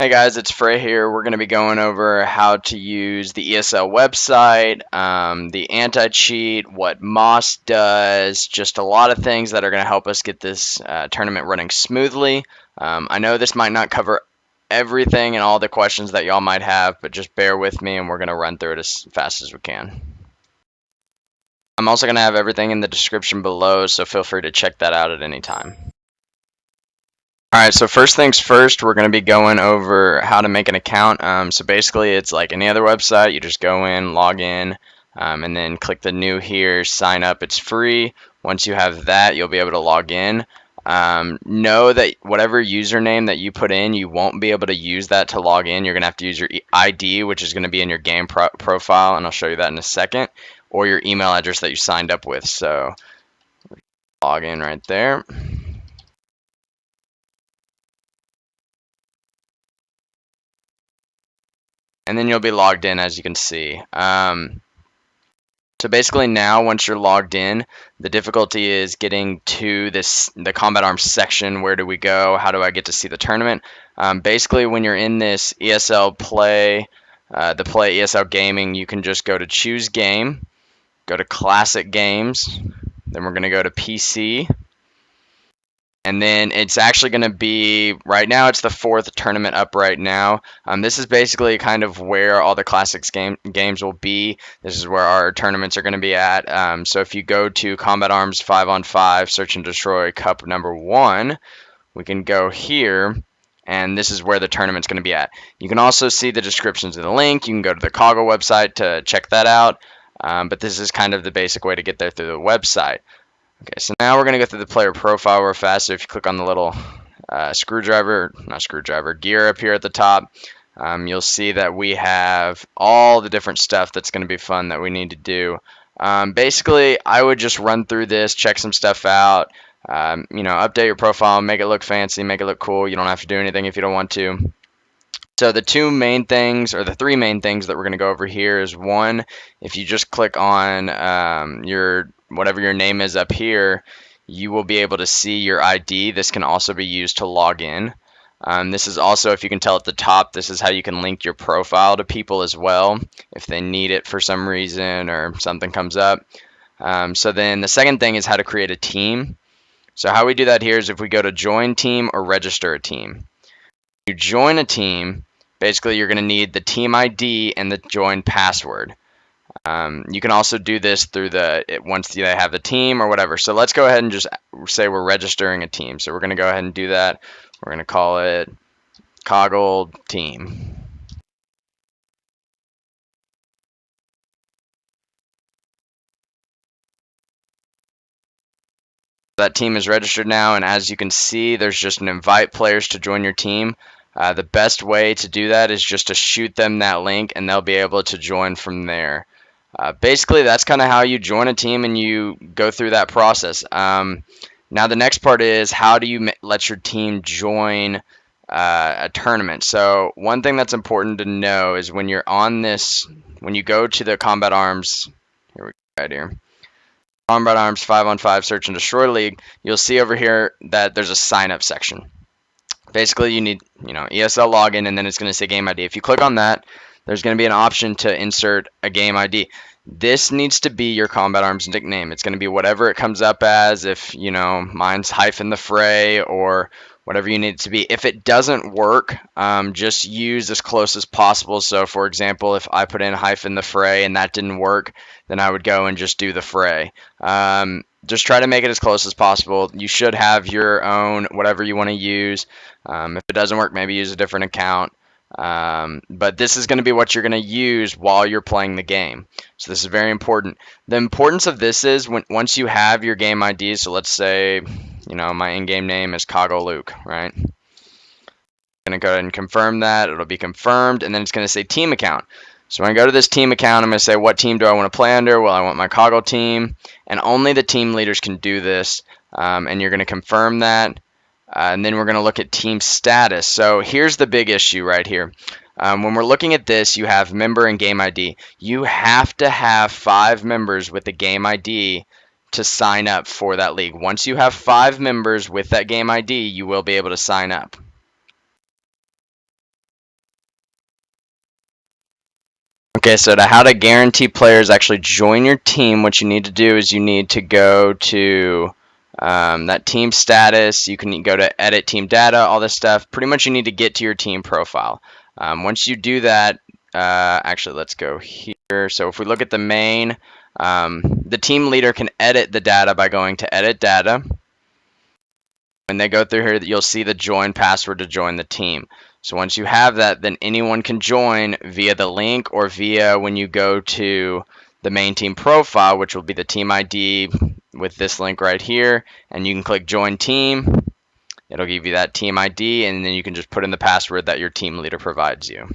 Hey guys, it's Frey here. We're going to be going over how to use the ESL website, the anti-cheat, what Moss does, just a lot of things that are going to help us get this tournament running smoothly. I know this might not cover everything and all the questions that y'all might have, but just bear with me and we're going to run through it as fast as we can. I'm also going to have everything in the description below, so feel free to check that out at any time. Alright, so first things first, we're going to be going over how to make an account. So basically, it's like any other website. You just go in, log in, and then click the new here, sign up. It's free. Once you have that, you'll be able to log in. Know that whatever username that you put in, you won't be able to use that to log in. You're going to have to use your ID, which is going to be in your game profile, and I'll show you that in a second, or your email address that you signed up with. So log in right there. And then you'll be logged in, as you can see. So basically now, once you're logged in, the difficulty is getting to the Combat Arms section. Where do we go? How do I get to see the tournament? Basically, when you're in this ESL Play, the Play ESL Gaming, you can just go to Choose Game, go to Classic Games, then we're going to go to PC. And then it's actually going to be, right now it's the 4th tournament up right now. This is basically kind of where all the classics games will be. This is where our tournaments are going to be at. So if you go to Combat Arms 5-on-5 Search and Destroy Cup number 1, we can go here, and this is where the tournament's going to be at. You can also see the descriptions in the link. You can go to the Coggle website to check that out. But this is kind of the basic way to get there through the website. Okay, so now we're going to go through the player profile real fast. So if you click on the little gear up here at the top, you'll see that we have all the different stuff that's going to be fun that we need to do. Basically, I would just run through this, check some stuff out, update your profile, make it look fancy, make it look cool. You don't have to do anything if you don't want to. So the two main things, or the three main things that we're going to go over here is, one, if you just click on your whatever your name is up here, you will be able to see your ID. This can also be used to log in. This is also, if you can tell at the top, this is how you can link your profile to people as well if they need it for some reason or something comes up. So then the second thing is how to create a team. So how we do that here is if we go to join team or register a team. You join a team, basically you're going to need the team ID and the join password. You can also do this through once they have the team or whatever. So let's go ahead and just say we're registering a team. So we're going to go ahead and do that. We're going to call it Coggle Team. That team is registered now, and as you can see, there's just an invite players to join your team. The best way to do that is just to shoot them that link, and they'll be able to join from there. Basically, that's kind of how you join a team and you go through that process. Now, the next part is how do you let your team join a tournament? So one thing that's important to know is when you're on this, when you go to the Combat Arms, here we go right here. Combat Arms 5-on-5 Search and Destroy League, you'll see over here that there's a sign up section. Basically, you need, ESL login, and then it's going to say game ID. If you click on that, there's going to be an option to insert a game ID. This needs to be your Combat Arms nickname. It's going to be whatever it comes up as. If, mine's Hyphen the Fray or whatever you need it to be. If it doesn't work, just use as close as possible. So, for example, if I put in Hyphen the Fray and that didn't work, then I would go and just do the Fray. Just try to make it as close as possible. You should have your own, whatever you want to use. If it doesn't work, maybe use a different account. But this is going to be what you're going to use while you're playing the game. So this is very important. The importance of this is once you have your game ID, so let's say, my in-game name is Coggle Luke, right? I'm going to go ahead and confirm that. It'll be confirmed, and then it's going to say team account. So when I go to this team account, I'm going to say, what team do I want to play under? Well, I want my Coggle team, and only the team leaders can do this, and you're going to confirm that. And then we're going to look at team status. So here's the big issue right here. When we're looking at this, you have member and game ID. You have to have 5 members with the game ID to sign up for that league. Once you have 5 members with that game ID, you will be able to sign up. Okay, so how to guarantee players actually join your team, what you need to do is you need to go to that team status. You can go to edit team data, all this stuff. Pretty much you need to get to your team profile. Once you do that, actually, let's go here. So if we look at the main, the team leader can edit the data by going to edit data. When they go through here, you'll see the join password to join the team. So once you have that, then anyone can join via the link or via when you go to the main team profile, which will be the team ID with this link right here, and you can click join team. It'll give you that team ID, and then you can just put in the password that your team leader provides you.